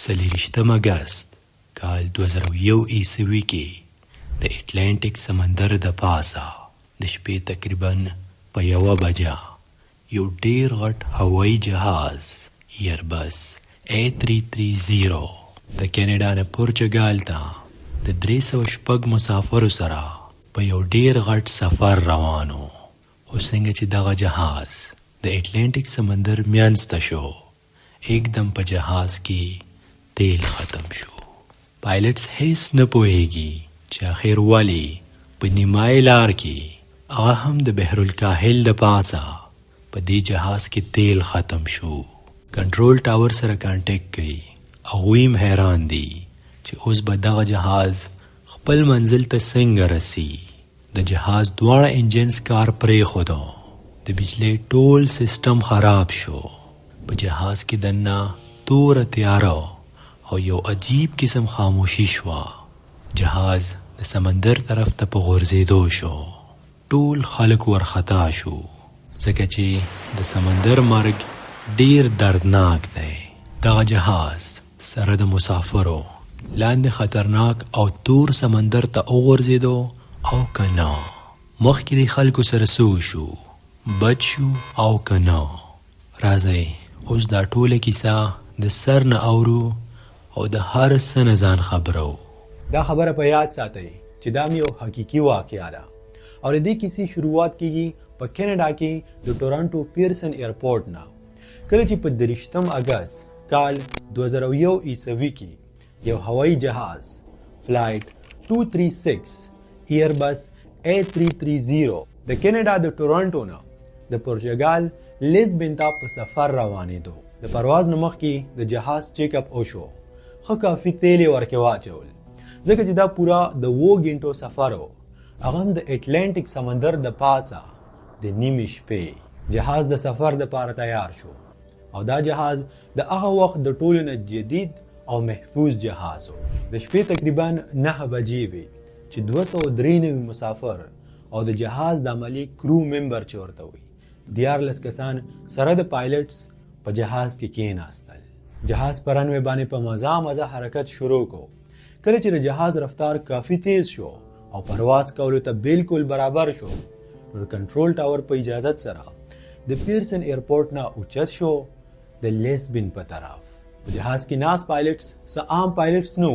څلېرویشتم اګست کال 2001 عیسوي کې د اټلانټیک سمندر د پاسه د شپې تقریبا په 1 بجه یو ډیر غټ هوایي جهاز ایربس A330 د کینیډا نه پرتګال ته د 306 مسافرو سره په یو ډیر غټ سفر روانو. خو څنګه چې دغه جهاز د اټلانټیک سمندر میانځ ته شو، एकदम په جهاز کې تیل ختم شو. پایلټس هیڅ نه پوهیږي چې اخر ولی په نیمای لار کې هغه هم د بحر الکاهل د پاسه په دې جهاز کې تیل ختم شو. کنټرول ټاور سره کانټیکټ کوي. هغوی هم حیران دي چې اوس به دغه جهاز خپل منزل ته څنګه رسی. د جهاز دواړه انجنز کار پرېښودو. د بجلی ټول سیستم خراب شو. په جهاز کې دننه توره تیاره او یو عجیب قسم خاموشي شوه. جهاز د سمندر طرف ته په غورځېدو شو. ټول خلک ورخطا شو ځکه چې د سمندر مرګ ډیر دردناک دی. دغه جهاز سره د مسافرو لاندې خطرناک او تور سمندر ته وغورځېدو او کنه مخکې د خلکو سره سو شو، بچ شو او کنه. راځئ اوس دا ټوله کیسه د سر نه اورو او د هر څه نه ځان خبرو. دا خبره په یاد ساتئ چې دا یو حقیقي واقعه ده او د دې کیسې شروعات کیږي په کینیډا کې د ټورانټو پیرسن ایرپورټ نه، کله چې په 30 اګست کال 2001 عیسوي کې یو هوایي جهاز فلایټ 236 ایربس A330 د کینیډا د ټورانټو نه د پرتګال لیزبن ته په سفر روانېدو. د پرواز نه مخکې د جهاز چیک اپ وشو. خو کافي تیل یې ورکې واچول ځکه چې دا پوره د 2 غنټو سفر و. هغه هم د اټلانټیک سمندر د پاسه د نیمې شپې. جهاز د سفر دپاره تیار شو او دا جهاز د هغه وخت د ټولو نه جدید او محفوظ جهاز و. د شپې تقریبا 9 بجې وې چې 293 مسافر او د جهاز د عملي کرو ممبر چې ورته وي 14 کسان سره د پایلټس په جهاز کې کېناستل. جهاز په رنوې باندې په مزه حرکت شروع کو. کله چې د جهاز رفتار کافي تیز شو او پرواز کولو ته بالکل برابر شو، نو د کنټرول ټاور په اجازت سره د پیرسن ایرپورټ نه اوچت شو د لیزبن په طرف. په جهاز کې ناست پایلټس څه عام پایلټس نو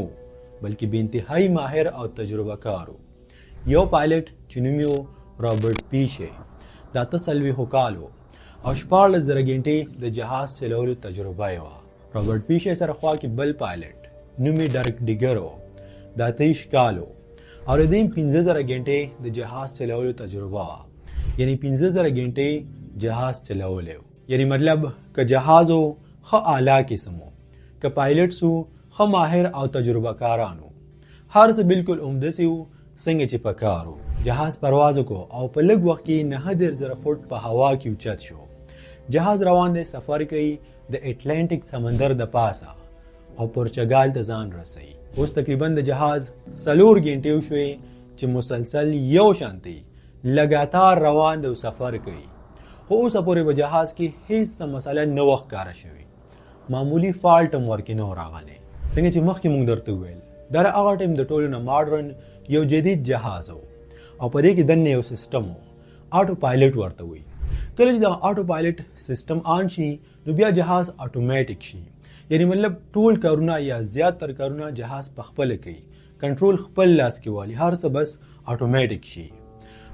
بلکې بې انتهایی ماهر او تجربه کارو. یو پایلټ چې نوم یې رابرټ پیشه دا 43 کالو او 14,000 غنټې د جهاز چلولو تجربه یې وه. رابرټ پیشه سره خوا کې بل پایلټ نوم یې ډرک ډیګر و دا 23 کالو او د دې 15,000 غنټې د جهاز چلولو تجربه وه. یعنی 15,000 غنټې جهاز چلولی و. یعنی مطلب که جهازو ښه اعلی قسم و، که پایلټسو ښه ماهر او تجربه کارانو، هر څه بالکل عمدسې و څنګه چې په کار و. جهاز پرواز وکړو او په لږ وخت کې 9,000 فوټ په هوا کې اوچت شو. جهاز روان دی سفر کوي د اټلانټیک سمندر د پاسه او پرتګال ته ځان رسوي. اوس تقریبا د جهاز 4 غنټې وشوې چې مسلسل یو شانتي لګاتار روان دی او سفر کوي. خو اوسه پورې په جهاز کې هیڅ مسله نه وه ښکاره شوې. معمولی فالټ هم ورکې نه و راغلی. څنګه چې مخکې موږ درته وویل دا د هغه ټایم د ټولو نه ماډرن یو جدید جهاز و او په دې کې دننه یو سیستم و، آټو پایلټ ورته وي. کله چې د آټو پایلټ سیستم آن شي نو بیا جهاز آټومیټیک شي. یعنی مطلب ټول کارونه یا زیاتره کارونه جهاز په خپله کوي، کنټرول خپل لاس کې والي، هر څه بس آټومیټیک شي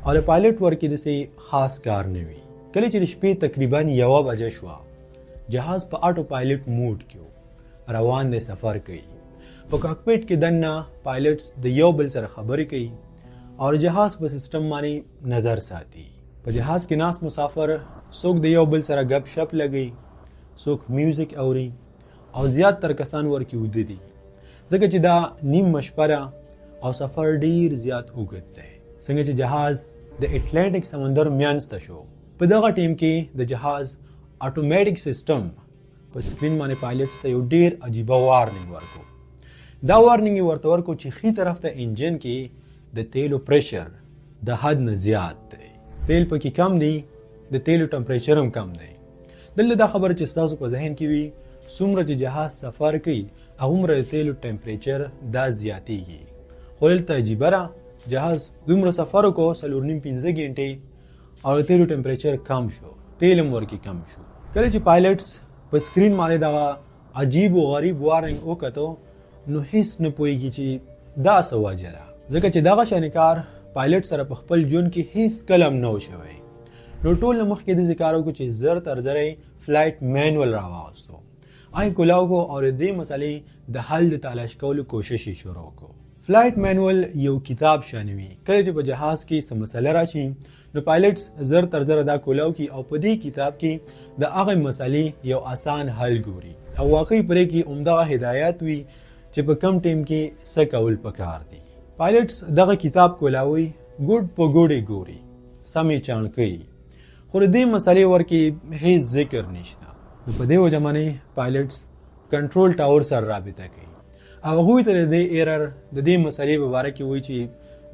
او د پایلټ ورکې داسې خاص کار نه وي. کله چې د شپې تقریبا 1 بجه شوه، جهاز په آټو پایلټ موډ کې و، روان دی سفر کوي. په کاکپټ کې دننه پایلټس د یو بل سره خبرې کوي او جهاز په سیستم باندې نظر ساتي. په جهاز کې ناست مسافر څوک د یو بل سره گپ شپ لګي، څوک میوزیک اوري او زیات تر کسان ورکی وده دي ځکه چې دا نیمه شپه ده او سفر ډیر زیات اوږد دی. څنګه چې جهاز د اټلانټیک سمندر میانځ ته شو، په دغه ټیم کې د جهاز آټومیټیک سیستم په سکرین باندې پایلټس ته یو ډیر عجیبه وارننګ ورکو. دا وارننګ ورته ورکو چې خي طرف ته انجن کې د تیلو پریشر د حد نه زیات دی. تیل پکې کم دی، د تیلو ټمپریچر هم کم دی. دلته دا خبره چې تاسو په ذهن کې وي څومره چې جهاز سفر کوي هغومره د تیلو ټمپریچر دا زیاتیږي. خو دلته عجیبه ده، جهاز دومره سفر وکړو 4.5 غنټې او د تیلو ټمپریچر کم شو، تیل هم ورکې کم شو. کله چې پایلټس په سکرین باندې دغه عجیب و غریب وارننګ وکتو نو هیڅ نه پوهېږي چې دا څه وجه ده، ځکه چې دغه شانې کار پایلټ سره په خپل ژوند کې هیڅ کله هم نه و شوی. نو ټول نه مخکې داسې کار وکړو چې زر تر زره فلایټ مینول راواغوستو، آی کولاو کو او د دې مسئلې د حل د تلاش کولو کوشش یې شروع کړو. فلایټ مینول یو کتاب شانې وي، کله چې په جهاز کې څه مسله راشي نو پایلټس زر تر زره دا کولاو کی او په دې کتاب کې د هغې مسئلې یو آسان حل ګوري او واقعي پرې کې عمدغه هدایات وي چې په کم ټیم کې څه کول پکار دي. پایلټس دغه کتاب کولاوي ګوډ په ګوډې ګوري، سمې چاڼکوي، خو د دې مسئلې ورکې هیڅ ذکر نشته. نو په دې وجه باندې پایلټس کنټرول ټاور سره رابطه کوي او هغوی ته د دې ایرر د دې مسئلې په باره کې وایي چې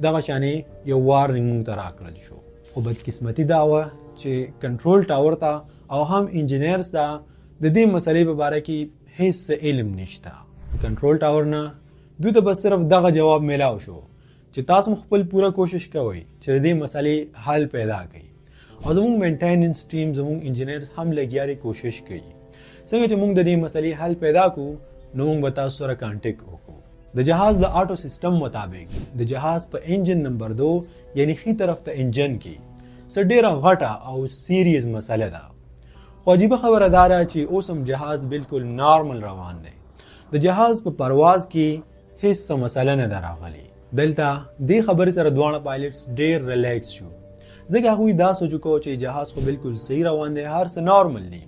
دغه شانې یو وارننګ موږ ته راکړل شو. خو بدقسمتي دا وه چې کنټرول ټاور ته او هم انجینیرز ته د دې مسئلې په باره کې هیڅ علم نشته. د کنټرول ټاور نه دوی ته بس صرف دغه جواب میلاو شو چې تاسو خپل پوره کوشش کوئ چې د دې مسئلې حل پیدا کړئ او زموږ مینټیننس ټیم زموږ انجینیرز هم لګیا دي کوشش کوي څنګه چې موږ د دې مسئلې حل پیدا کړو نو موږ به تاسو سره کانټیکټ وکړو. د جهاز د آټو سیستم مطابق د جهاز په انجن نمبر 2 یعنی خي طرف ته انجن کې څه ډیره غټه او سیریز مسله ده. خو عجیبه خبره دا ده چې اوس هم جهاز بالکل نارمل روان دی. د جهاز په پرواز کې هیڅ مسله نه ده راغلې. دلته دې خبرې سره دواړه پایلټس ډیر ریلیکس شو ځکه هغوی دا سوچ وکړو چې جهاز خو بالکل صحیح روان دی، هر څه نارمل دی،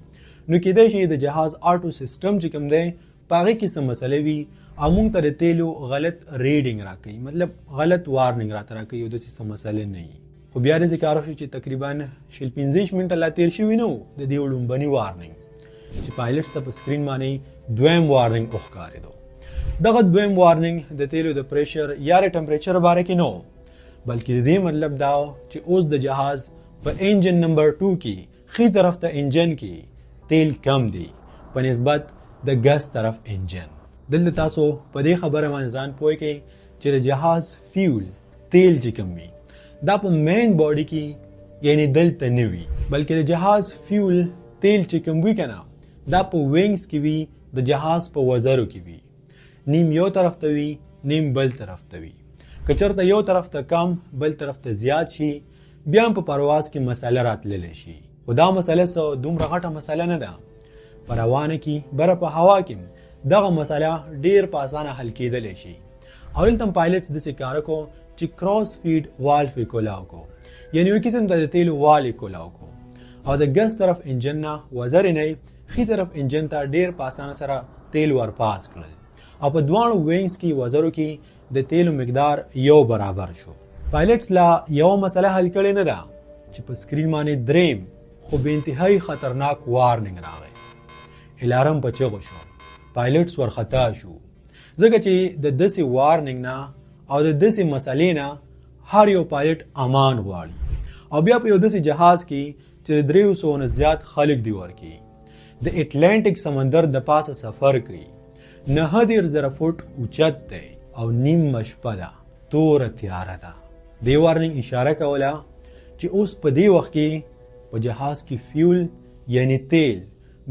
نو کېدای شي د جهاز آټو سیستم چې کوم دی په هغې کې څه مسلې وي او موږ ته د تیلو غلط ریډینګ راکوي، مطلب غلط وارننګ راته راکوي او داسې څه مسلې نه وي. خو بیا داسې کار وشو چې تقریبا 15 منټه لا تېر شوي نه و د دې لومبني وارننګ چې پایلټس ته په سکرین باندې دویم وارننګ وښکارېدو. دغه دویم وارننګ د تیلو د پریشر یا د ټمپریچر باره کې نه و، بلکې د دې مطلب دا و چې اوس د جهاز په انجن نمبر 2 کې خي طرف ته انجن کې تیل کم دی په نسبت د ګس طرف انجن. دلته تاسو په دې خبره باندې ځان پوه کړئ چې د جهاز فیول تیل چې کم وي دا په مین باډي کې یعنی دلته نه وي، بلکې د جهاز فیول تیل چې کم وي کنه دا په وینګز کې وي، د جهاز په وزرو کې وي، نیم یو طرف ته وي نیم بل طرف ته وي. که چېرته یو طرف ته کم بل طرف ته زیات شي بیا هم په پرواز کې مسله راتللی شي. خو دا مسله څه دومره غټه مسله نه ده، په روانه کې بره په هوا کې دغه مسله ډیر په اسانه حل کېدلی شي. او دلته هم پایلټس داسې کار وکړو چې کراس فیډ والف یې کولاو کړو، یعنې یو قسم ته د تیلو وال یې کولاو کړو او د ګس طرف انجن نه وزرې نه خي طرف انجن ته ډیر په اسانه سره تیل ورپاس کړل او په دواړو وینګز کې وزرو کې د تیلو مقدار یو برابر شو. پایلټس لا یو مسله حل کړې نه ده چې په سکرین باندې دریم خو به انتهایی خطرناک وارننګ راغی. الارم په چغو شو، پایلټس ورخطا شو ځکه چې د داسې وارننګ نه او د داسې مسلې نه هر یو پایلټ امان غواړي او بیا په یو داسې جهاز کې چې د 300 نه زیات خلک دی ورکی د اټلانټیک سمندر د پاسه سفر کوي، 90,000 فوټ اوچت دی او نیمه شپه ده، توره تیاره ده. دې وارننګ اشاره کوله چې اوس په دې وخت کې په جهاز کې فیول یعنی تیل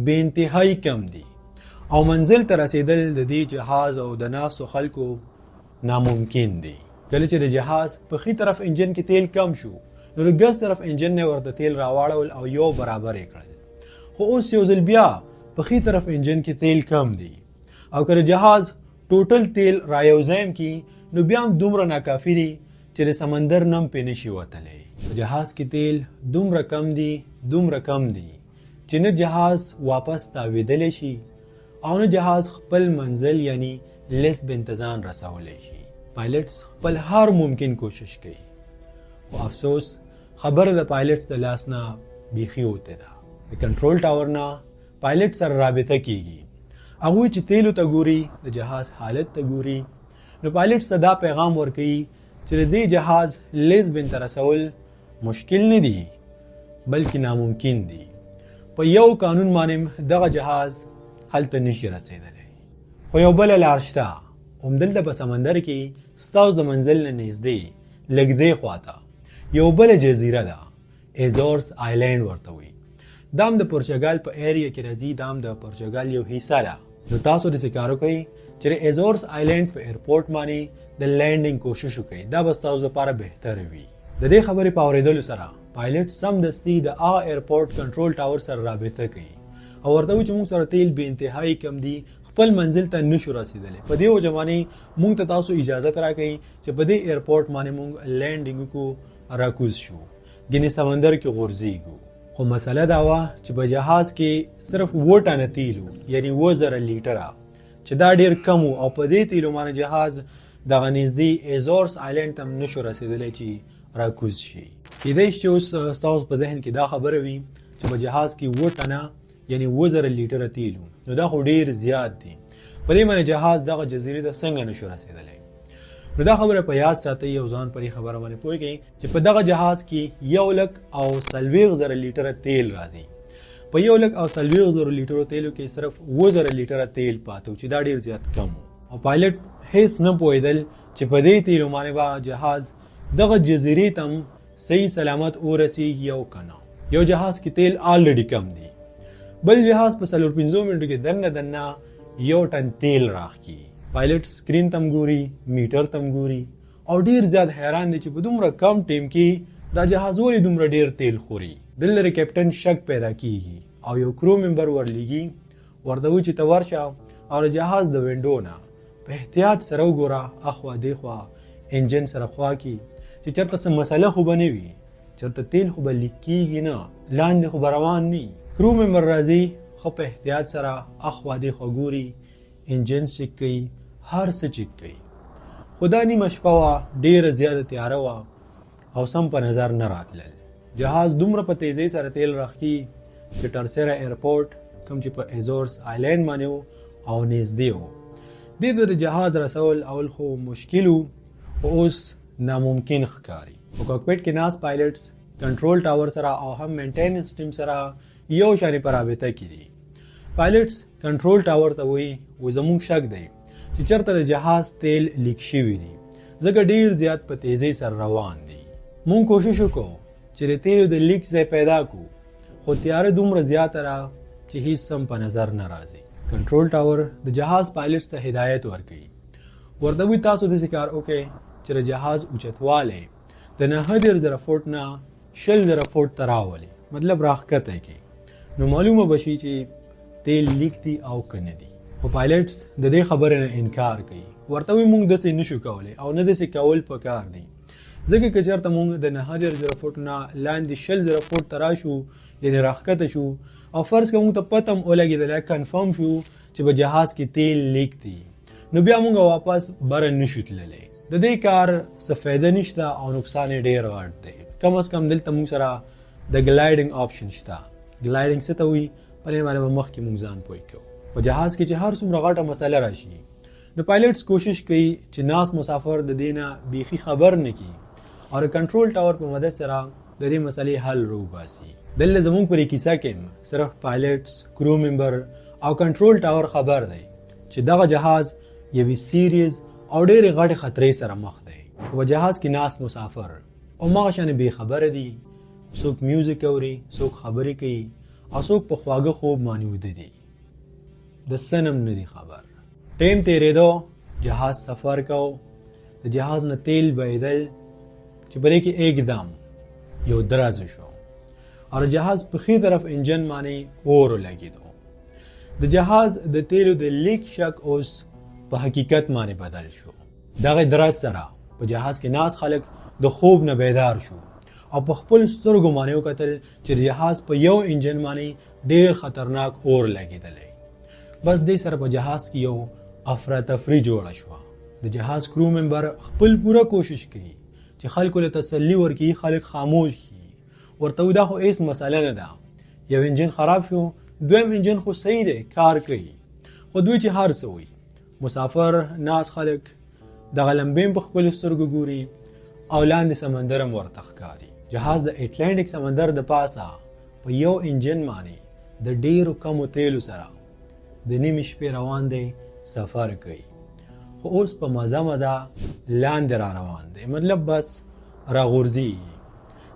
بے انتهایی کم دی او منزل ته رسیدل د دې جهاز او د ناستو خلکو ناممکن دی. کله چې د جهاز په خي طرف انجن کې تیل کم شو نو د ګس طرف انجن نه ورته تیل راواړول او یو برابر یې کړل. خو اوس یو ځل بیا په خي طرف انجن کې تیل کم دی او که جهاز ټوټل تیل را یوځایم کی نو بیا هم دومره ناکافي دي چې د سمندر نم پې نشي وتلی. په جهاز کې تیل دومره کم دی چې نه جهاز واپس تاویدلی شي او نه جهاز خپل منزل یعنی لیس بنتظان رسولی شي. پایلټس خپل هر ممکن کوشش کوي خو افسوس خبره د پایلټس د لاس نه بیخي وته ده. د کنټرول ټاور نه پایلټ سره رابطه کیږي، هغوی چې تیلو ته ګوري د جهاز حالت ته ګوري نو پایلټ ته دا پیغام ورکوي چې د دې جهاز لیسبن ته رسول مشکل نه دي بلکې ناممکن دي. په یو قانون باندې دغه جهاز هلته نشي رسیدلی. خو یو بله لار شته، همدلته په سمندر کې ستاسو د منزل نه نږدې لږ دې خواته یو بله جزیره ده، ایزورس آیلینډ ورته وایي. دا هم د پرتګال په ایریا کې راځي، دا هم د پرتګال یو حصه ده. نو تاسو داسې کار وکئ چې د ایزورس آیلینډ په ایرپورټ باندې د لینډینګ کوشش وکئ، دا به ستاسو لپاره بهتره وي. د دې خبرې په اورېدلو سره پایلټ سمدستي د هغه ایرپورټ کنټرول ټاور سره رابطه کوي او ورته وایي چې موږ سره تیل بې انتهایي کم دي، خپل منزل ته نشو رسېدلی. په دې وجه باندې موږ ته تاسو اجازت راکوي چې په دې ایرپورټ باندې موږ لینډینګ وکړو، راکوز شو، ګینې سمندر کې غورځېږو. خو مسله دا وه چې په جهاز کې صرف 7 ټنه تیل و، یعنې 7,000 لیټره، چې دا ډېر کم و او په دې تیلو باندې جهاز دغه نږدې ایزورس آیلینډ ته نشو رسېدلی چې راکوز شي. کیدای شي چې اوس ستاسو په ذهن کې دا خبره وي چې په جهاز کې 7 ټنه یعنې 7,000 لیټره تیل و، نو دا خو ډېر زیات دي، په دې باندې جهاز دغه جزیرې ته څنګه نشو رسېدلی. نو دا خبره په یاد ساتئ او ځان پرې خبره باندې پوه کړئ چې په دغه جهاز کې 1,40,000 لیټره تیل راځي. په 1,40,000 لیټرو تیلو کې صرف 7,000 لیټره تیل پاتې و، چې دا ډېر زیات کم و. او پایلټ هیڅ نه پوهېدل چې په دې تیلو باندې به جهاز دغه جزیرې ته هم صحیح سلامت ورسېږي او که نه. یو جهاز کې تیل آلریډي کم دی، بل جهاز په 4-5 منټو کې دننه 1 ټن تیل راخکي. پایلټ سکرین تم ګوري، میټر تم ګوري او ډیر زیات حیران دي چې په دومره کم ټیم کې دا جهاز ولې دومره ډیر تیل خوري. دلته کیپټن شک پیدا کیږي او یو کرو ممبر ورلیږي، ورته وایي چې ته ورشه او د جهاز د وینډو نه په احتیاط سره وګوره اخوا دیخوا انجن سره خوا کې چې چېرته څه مسله خو به نه وي، چېرته تیل خو به لیک کېږي نه، لاندې خو به روان نه. کرو ممبر راځي، ښه په احتیاط سره اخوا دیخوا ګوري، انجن چک کوي، هر څه چک کوي. خو دا نیمه شپه وه، ډېره زیاته تیاره وه او سم په نظر نه راتلل. جهاز دومره په تیزۍ سره تیل راخکي چې ټرسیره ایرپورټ کوم چې په ایزورس آیلینډ باندې و او نږدې و، دې ته د جهاز رسول اول خو مشکل و، خو اوس ناممکن ښکاري. په کاکپټ کې ناست پایلټس کنټرول ټاور سره او هم مینټیننس ټیم سره یو شانې په رابطه کې دي. پایلټس کنټرول ټاور ته وایي زموږ شک دی چې چېرته د جهاز تیل لیک شوي دي، ځکه ډېر زیات په تیزۍ سره روان دي. مونږ کوشش وکړو چې د تیلو د لیک ځای پیدا کړو، خو تیاره دومره زیاته ده چې هیڅ سم په نظر نه راځي. کنټرول ټاور د جهاز پایلټس ته هدایت ورکوي، ورته وایي تاسو داسې کار وکړئ چې د جهاز اوچتوالی د 9,000 فوټ نه 20,000 فوټ ته راولي، مطلب راښکته کړي، نو معلومه به شي چې تیل لیک دي او که نه دي. خو پایلټس د دې خبرې نه انکار کوي، ورته وایي موږ داسې نشو کولی او نه داسې کول پکار دي، ځکه که چېرته موږ د 9,000 فوټ نه لاندې 20,000 فوټ ته راشو، یعنې راښکته شو او فرض که موږ ته پته هم ولګېدلی، کنفرم شو چې په جهاز کې تیل لیک دي، نو بیا موږ واپس بره نشو تللی. د دې کار څه فایده نشته او نقصان یې ډېر غټ دی. کم از کم دلته موږ سره د ګلایډینګ آپشن شته. ګلایډینګ څه ته وایي، په دې باندې به مخکې موږ ځان پوه کوو. په جهاز کې چې هر څومره غټه مسله راشي، نو پایلټس کوشش کوي چې ناست مسافر د دې نه بیخي خبر نه کړي او د کنټرول ټاور په مدد سره د دې مسلې حل راوباسي. دلته زموږ پرې کیسه کې صرف پایلټس، کرو ممبر او کنټرول ټاور خبر دی چې دغه جهاز یوې سیریز او ډېرې غټې خطرې سره مخ دی. په جهاز کې ناست مسافر هماغه شانې بې خبره دي، څوک میوزیک اوري، څوک خبرې کوي او څوک په خواږه خوب باندې ویده دي، د څه نه هم نه دي خبر. ټیم تېرېدو، جهاز سفر کو، د جهاز نه تیل بهېدل چې په دې کې एकदम یو درز شو او د جهاز په ښي طرف انجن باندې اور ولګېدو. د جهاز د تیلو د لیک شک اوس په حقیقت باندې بدل شو. دغه درز سره په جهاز کې ناست خلک د خوب نه بیدار شو او په خپل سترګو باندې وکتل چې د جهاز په یو انجن باندې ډېر خطرناک اور لګېدلی. بس دې سره په جهاز کې یو افراتفری جوړه شوه. د جهاز کرو ممبر خپل پوره کوشش کوي چې خلکو له تسلی ورکړي، خلک خاموش کړي، ورته وایي دا خو هېڅ مسله نه ده، یو انجن خراب شو، دویم انجن خو صحیح دی، کار کوي. خو دوی چې هر څه وایي، مسافر ناست خلک دغه لمبې په خپلو سترګو ګوري او لاندې سمندر هم ورته ښکاري. جهاز د اټلانټیک سمندر د پاسه په یو انجن باندې د ډېرو کمو تیلو سره د نیمې شپې روان دی سفر کوي خو اوس په مزه لاندې را روان دی مطلب بس راغورځي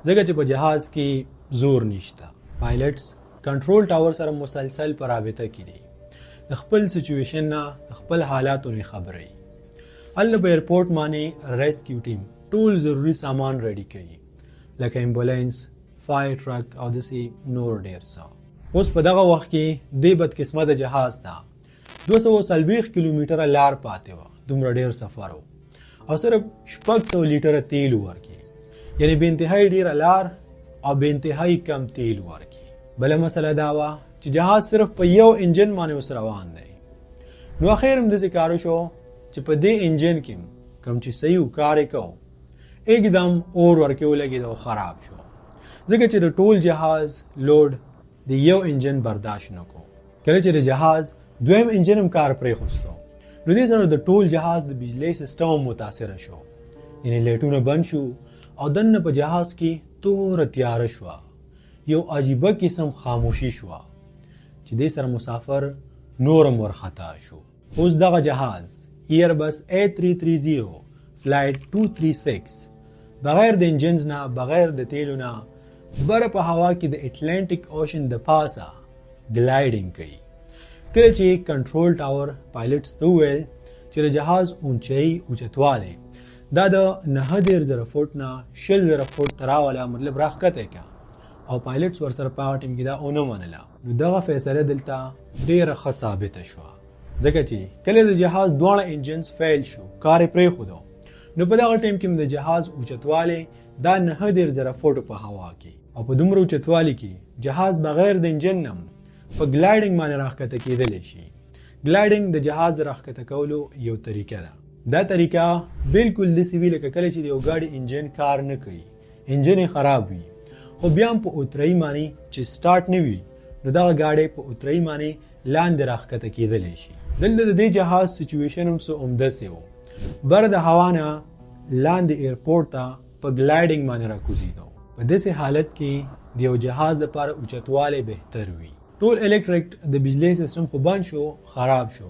ځکه چې په جهاز کې زور نشته پایلټس کنټرول ټاور سره مسلسل په رابطه کې دي د خپل سچویشن نه د خپل حالاتو نه خبري هلته په ایرپورټ باندې ریسکیو ټیم ټول ضروري سامان ریډي کوي لکه امبولانس فایر ټرک او داسې نور ډېر څه اوس په دغه وخت کې دې بدقسمته جهاز ته 240 کیلومتره لار پاتې وه دومره ډېر سفر و او صرف 600 لیټره تیل ورکړي یعنی بې انتهایي ډېره لار او بې انتهایي کم تیل ورکړي بله مسله دا وه چې جهاز صرف په یو انجن باندې اوس روان دی نو اخر هم داسې کار وشو چې په دې انجن کې کوم چې صحیح و کار یې کو एकदम اور ورکې ولګېد او خراب شو ځکه چې د ټول جهاز لوډ د یو انجن برداشت نه کو کله چې د جهاز دویم انجن هم کار پرېښوستو نو دې سره د ټول جهاز د بجلی سیستم هم متاثره شو یعنې لایټونه بند شو او دننه په جهاز کې توره تیاره شوه یو عجیبه قسم خاموشي شوه چې دې سره مسافر نورم ورخطا شو اوس دغه جهاز ایربس A330 فلایټ 236 بغیر د انجنز نه بغیر د تیلو نه بره په هوا کې د اټلانټیک اوشن د پاسه ګلایډینګ کوي کله چې کنټرول ټاور پایلټس ته وویل چې د جهاز اونچایي اوچتوالی دا د 9000 فوټ نه 20000 فوټ ته راوله مطلب راښکته که او پایلټس ورسره په هغه ټیم کې دا ونه منله نو دغه فیصله دلته ډېره ښه ثابته شوه ځکه چې کله د جهاز دواړه انجنز فیل شو کار یې پرېښودو نو په دغه ټیم کې د جهاز اوچتوالی دا 9000 فوټ په هوا کې او په دومره اوچتوالي کې جهاز بغیر د انجن نه په ګلایډینګ باندې راښکته کېدلی شي ګلایډینګ د جهاز د راښکته کولو یو طریقه ده دا طریقه بالکل داسې وي لکه کله چې د یو ګاډي انجن کار نه کوي انجن یې خراب وي خو بیا هم په اترایي باندې چې سټارټ نه وي نو دغه ګاډی په اترایي باندې لاندې راښکته کېدلی شي دلته د دې جهاز سچویشن هم څه عمدسې و بر د هوا نه لاندې ایرپورټ ته په ګلایډینګ باندې راکوزېدو په داسې حالت کې د یو جهاز لپاره اوچتوالی بهتر وي ټول الکتریک د بجلی سیستم خو بند شو خراب شو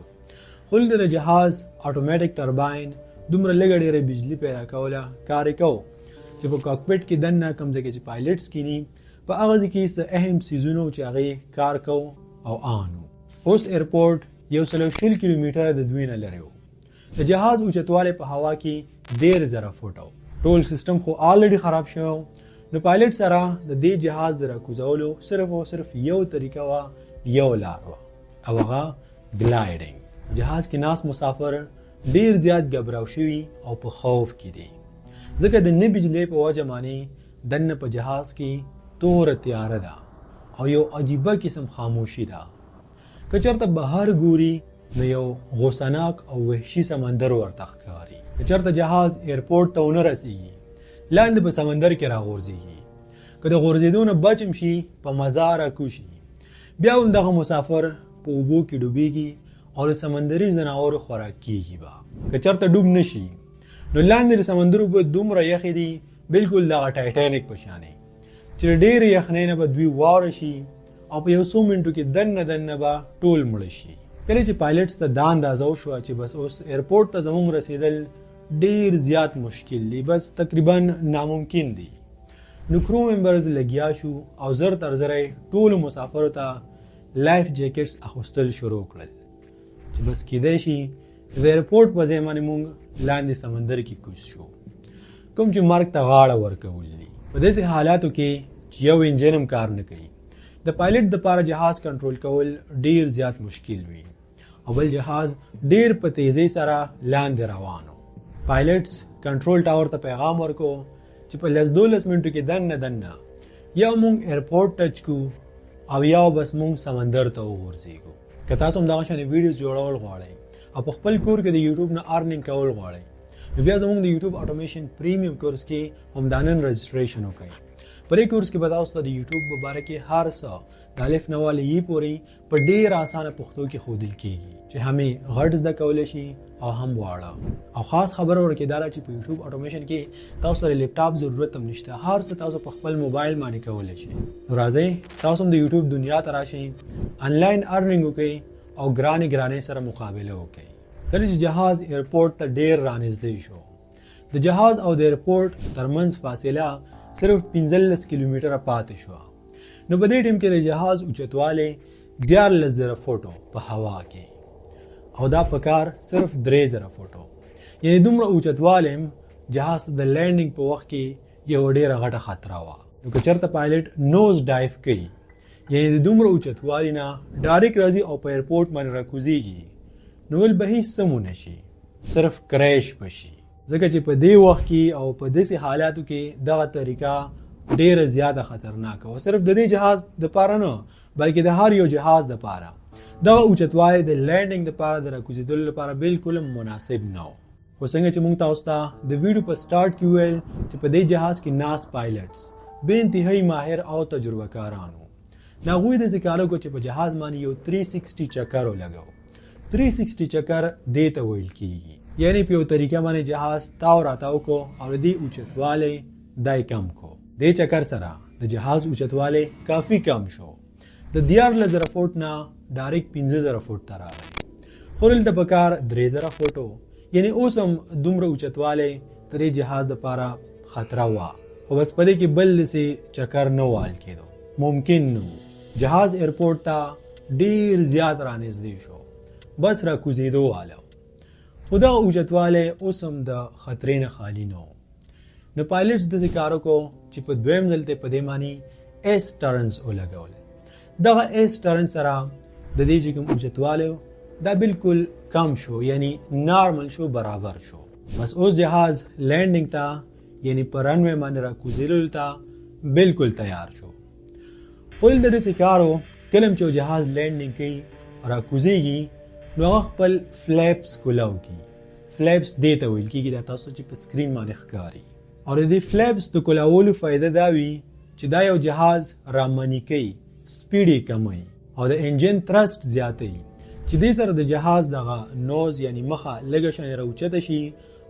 خو دلته د جهاز اټومیټک ټرباین دومره لږه ډېره بجلي پیدا کوله کار یې کو چې په کاکپټ کې دننه کوم ځای کې چې پایلټس کینی په هغه ځای کې څه اهم څیزونه چې هغې کار کو او آن اوس ایرپورټ 120 کیلومتره د دوی نه لرې و د جهاز اوچتوالی په هوا کې 10000 فوټه ټول سیستم خو آلریډي خراب شو نو پایلټ سره د دې جهاز د راکوزولو صرف او صرف یو طریقه وه یو لار وه او هغه ګلایډینګ جهاز کې ناست مسافر ډیر زیات ګبراو شوي او په خوف کې دي ځکه د نه بجلی په وجه باندې دننه په جهاز کې توره تیاره ده او یو عجیبه قسم خاموشي ده که چېرته بهر ګوري نو یو غوسناک او وحشي سمندر ورته ښکاري که چېرته جهاز ایرپورټ ته ونه رسیږي لاندې په سمندر کې راغورځېږي که د غورځېدو نه بچ هم شي په مزه راکوشي بیا هم دغه مسافر په اوبو کې ډوبېږي او د سمندري ځناورو خوراک کېږي به که چېرته ډوب نه شي نو لاندې د سمندر اوبه دومره یخې دي بالکل دغه ټایټانیک په شانې چې د ډېرې یخنۍ نه به دوی واوره شي او په یو څو منټو کې دننه به ټول مړه شي کله چې پایلټس ته دا اندازه وشوه چې بس اوس ایرپورټ ته زموږ رسېدل ډیر زیات مشکل دی بس تقریبا ناممکن دی نو کرو ممبرز لګیا شو او زر تر زره ټول مسافرو ته لایف جیکټس اخوستل شروع کړل چې بس کېدای شي د ایرپورټ په ځای باندې موږ لاندې سمندر کې کوز شو کوم چې مرګ ته غاړه ورکول دي په داسې حالاتو کې چې یو انجن هم کار نه کوي د پایلټ دپاره جهاز کنټرول کول ډیر زیات مشکل وي او بل جهاز ډیر په تیزۍ سره لاندې روان پایلټس کنټرول ټاور ته پیغام ورکو چې په 10-12 منټو کې دننه یا موږ ایرپورټ ټچ کو او یا بس موږ سمندر ته وغورځېږو که تاسو هم دغه شانې ویډیوز جوړول غواړئ او په خپل کور کې د یوټیوب نه ارنینګ کول غواړئ نو بیا زموږ د یوټیوب اټومیشن پریمیم کورس کې همدا نن رجسټریشن وکړئ په دې کورس کې به تاسو ته د یوټیوب په باره کې هر څه د الف نه والې یې پورې په ډېر اسانه پښتو کې ښودل کېږي چې همې غټ زده کولی شي او هم واړه او خاص خبره ورکې دا ده چې په یوټیوب اټومیشن کې تاسو سره لیپټاپ ضرورت هم نشته هر څه تاسو په خپل موبایل باندې کولی شئ نو راځئ تاسو هم د یوټیوب دنیا ته راشئ آنلاین ارنینګ وکړئ او ګرانې سره مقابله وکړئ کله چې جهاز ایرپورټ ته ډیر رانږدې شو د جهاز او د ایرپورټ ترمنځ فاصله صرف 15 کیلومتره پاتې شو. نو په دې ټیم کې د جهاز اوچتواله 11000 فوټو په هوا کې او دا په کار صرف 3000 فوټو. یعنی دومره اوچتواله جهاز د لینډینګ په وخت کې یو ډیره غټه خطر و. نو که چېرته پایلټ نوز ډایو کوي یعنی د دومره اوچتوالي نه ډایرکټ راځي او په ایرپورټ باندې راکوزیږي نو ول به هیڅ سمو نشي صرف کریش بشي ځکه چې په دې وخت کې او په داسې حالاتو کې دغه طریقه ډیره زیاته خطرناک او صرف د دې جهاز د پاره نه بلکې د هر یو جهاز د پاره دغه اوچتوالی د لینډینګ د پاره د راکوزیدلو لپاره بالکل مناسب نه و. خو څنګه چې موږ تاسو ته د ویډیو په سٹارټ کې ویل چې په دې جهاز کې ناس پایلټس به انتهایی ماهر او تجربه کارانو ناغوی د ذکر کو چې په جهاز باندې یو 360 چکر ولګاو. 360 چکر دې ته ویل کیږي یعنی په یو طریقه باندې جهاز تاو راتاو کو او دې اوچتوالی دای کم کو. دې چکر سره د جهاز اوچتوالی کافی کم شو. د 11000 فوټ نه ډایرکټ 15000 فوټ ته راغی. خو دلته په کار 3000 فوټو یعنی اوس هم دومره اوچتوالی ترې جهاز د پاره خطره وه. خو بس په دې کې بل سي چکر نه وال کېدو ممکن نو. جهاز ایرپورټ ته ډیر زیات رانږدې شو بس را کوزیدو واله. خو دغه اوچتوالی اوس هم د خطرې نه خالي نه و. نو پایلټس داسې کار وکړو چې په دویم ځل ته په دې معنی ایس ټرنز ولګول. دغه ایس ټرن سره د دې چې کوم اوچتوالی دا بالکل کم شو یعنی نارمل شو برابر شو. بس اوس جهاز لینډینګ ته یعنی په رنوی باندې را کوزیدلو ته بالکل تیار شو. خو دلته داسې کار و کله چې جهاز لینډینګ کوي را کوزیږي نو هغه خپل فلیپس کولاو کی. فلیپس دې ته ویل کېږي دا تاسو چې په سکرین باندې ښکاري. او د دې فلیپس د کولاولو فایده دا وي چې دا یو جهاز رامنی کوي سپیډ یې کموي او د انجن ترست زیاتوي چې دې سره د جهاز دغه نوز یعنی مخه لږه شان راوچته شي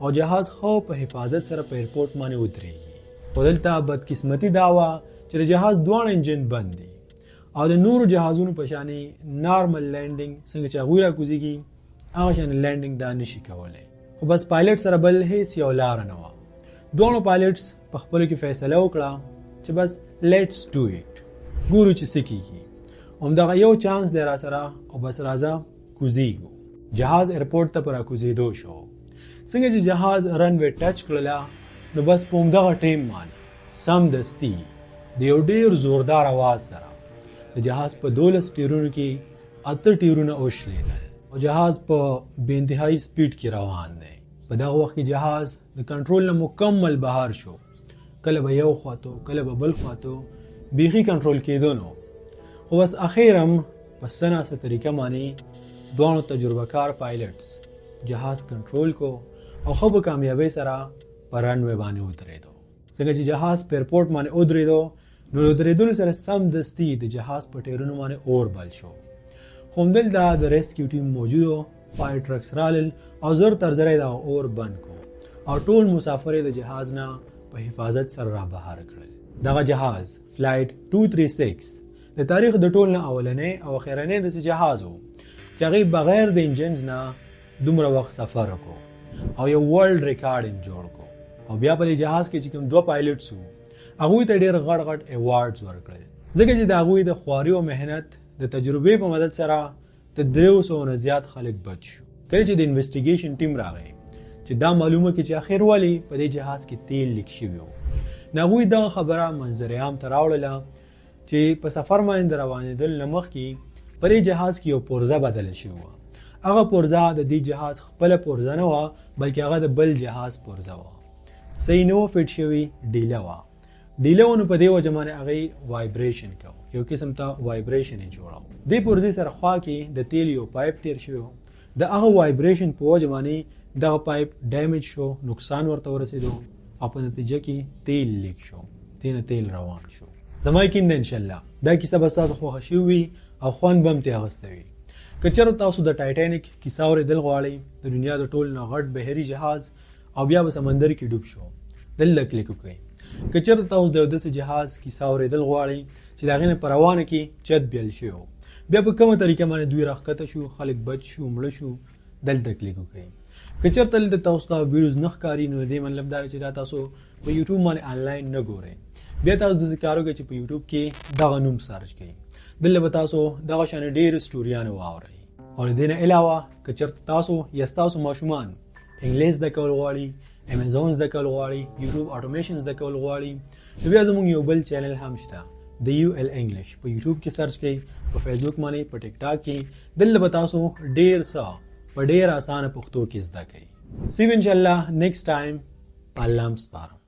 او جهاز خو په حفاظت سره په ایرپورټ باندې ودرېږي. خو دلته بدقسمتي دا وه چې د جهاز دواړه انجن بند دي او د نورو جهازونو په شانې نارمل لینډینګ څنګه چې هغوی راکوزیږي هغه شان لینډینګ دا نشي کولی. خو بس پایلټ سره بل هیڅ یو لاره نه وه. دواړو پایلټس په خپلو کې فیصله وکړه چې بس لیټس ډو اټ ګورو چې څه کېږي. همدغه یو چانس دی را سره او بس راځه کوزیږو. جهاز ایرپورټ ته په راکوزېدو شو. څنګه چې جهاز رنوی ټچ کړله نو بس په همدغه ټیم باندې سمدستي د یو ډېر زوردار اواز سره د جهاز په 12 ټیرونو کې 8 ټیرونه وشلېدل او جهاز په بې انتهایي سپیډ کې روان دی. په دغه وخت کې جهاز د کنټرول نه مکمل بهر شو. کله به یو خواته کله به بل خواته بیخي کنټرول کېدو نو. خو بس اخیرم په څه ناسه طریقه باندې دواړو تجربه کار پایلټس جهاز کنټرول کو او خو په کامیابۍ سره په رنوی باندې ودرېدو. څنګه چې جهاز په ایرپورټ باندې ودرېدو نو ودرېدلو سره سمدستي د جهاز په ټیرونو باندې اور بل شو. خو همدلته د ریسکیو ټیم موجود و. فایر ټرکس رالل او زر تر زره دا اور بند کو او ټول مسافر د جهاز نه په حفاظت سره را بهر کړل. دغه جهاز فلایټ 236 د تاریخ د ټول نه اولنې او اخرنې د جهاز و چې هغه بغیر د انجنز نه دومره وخت سفر وکړو او یو ورلد ریکارډ جوړ کو. او بیا په جهاز کې چې کوم دوه پایلټس وو هغوی ته ډېر غټ غټ ایوارډز ورکړل ځکه چې د هغوی د خواري او مهنت د تجربې په مدد سره د 300 نه زیات خلک بچ شو. کله چې د انویسټیګیشن ټیم راغی چې دا معلومه کړي چې اخر ولی په دې جهاز کې تیل لیک شوی و نو هغوی دا خبره منظر عام ته راوړله چې په سفر باندې روانېدل نه مخکې په دې جهاز کې یو پرزه بدله شوې وه. هغه پرزه د دې جهاز خپله پرزه نه وه بلکې هغه د بل جهاز پرزه وه. صحیح نه وه فټ شوې ډیله وه. ډیله و نو په دې وجه باندې هغې وایبریشن کو یو قسم ته وایبریشن یې جوړو. دې پرزې سره خوا کې د تیل یو پایپ تیر شوی و. د هغه وایبریشن په وجه باندې دغه پایپ ډیمیج شو نقصان ورته ورسېدو او په نتیجه کې تیل لیک شو. دینه تیل روان شو. زما یقین ده انشاءالله دا کیسه به ستاسو خوښه شوې وي او خوند به هم ترې اخیستی وي. که چېرته تاسو د ټایټانیک کیسه اورېدل غواړئ د دنیا د ټول نه غټ بحري جهاز او بیا به سمندر کې ډوب شو دلته کلیک وکړئ. که چېرته تاسو د یو داسې جهاز کیسه اورېدل غواړئ چې د هغې نه په روانه کې چت بیل شوی بیا په کومه طریقه باندې دوی راښکته شو خلک بچ شو مړه شو دلته کلیک وکړئ. که چېرته دلته تاسو ته ویډیوز نه ښکاري نو د دې مطلب دا دی چې دا تاسو په یوټیوب باندې آنلاین نه ګورئ. بیا تاسو داسې کار وکړئ چې په یوټیوب کې دغه نوم سرچ کړئ. دلته به تاسو دغه شانې ډېرې سټوریانې واورئ. او د دې نه علاوه که چېرته تاسو یا ستاسو ماشومان انګلیس زده کول غواړي، امیزون زده کول غواړي، یوټیوب اټومیشن زده کول غواړي، نو بیا زموږ یو بل چینل هم شته د UL انګلیش. په یوټیوب کې سرچ کړئ، په فیسبوک باندې، په ټیک ټاک کې. دلته به تاسو ډېر څه په ډېر اسانه پښتو کې زده کړئ. See you inshallah next time. الله سپارم.